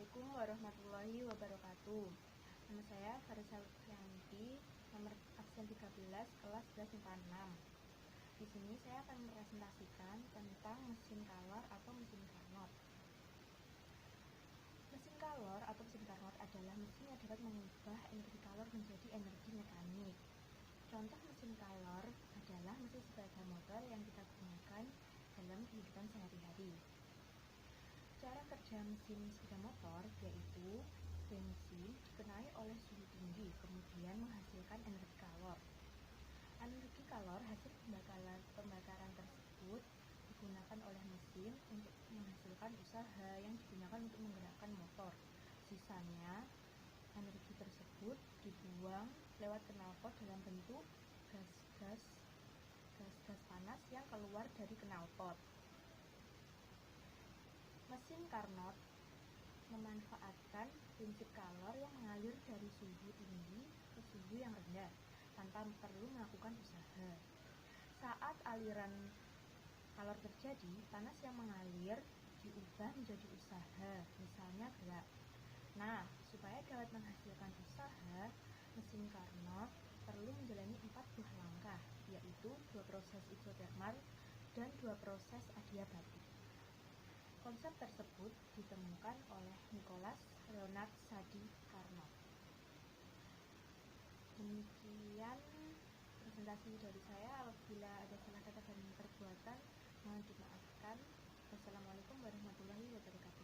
Assalamualaikum warahmatullahi wabarakatuh. Nama saya Farisa Lutfianti, nomor absen 13, kelas 11 IPA 6. Di sini saya akan mempresentasikan tentang mesin Carnot atau mesin Carnot. Mesin Carnot atau mesin Carnot adalah mesin yang dapat mengubah energi kalor menjadi energi mekanik. Contoh mesin Carnot adalah mesin sepeda motor yang kita gunakan dalam kehidupan sehari-hari. Cara kerja mesin sepeda motor yaitu bensin dikenai oleh suhu tinggi, kemudian menghasilkan energi kalor. Energi kalor hasil pembakaran tersebut digunakan oleh mesin untuk menghasilkan usaha yang digunakan untuk menggerakkan motor. Sisanya, energi tersebut dibuang lewat knalpot dalam bentuk gas-gas panas yang keluar dari knalpot. Mesin Carnot memanfaatkan prinsip kalor yang mengalir dari suhu tinggi ke suhu yang rendah tanpa perlu melakukan usaha. Saat aliran kalor terjadi, panas yang mengalir diubah menjadi usaha, misalnya gerak. Nah, supaya dapat menghasilkan usaha, mesin Carnot perlu menjalani 4 buah langkah, yaitu 2 proses isotermal dan 2 proses adiabatik. Konsep tersebut ditemukan oleh Nicholas Leonard Sadi Carnot. Demikian presentasi dari saya. Apabila ada salah kata dan perbuatan, mohon dimaafkan. Wassalamualaikum warahmatullahi wabarakatuh.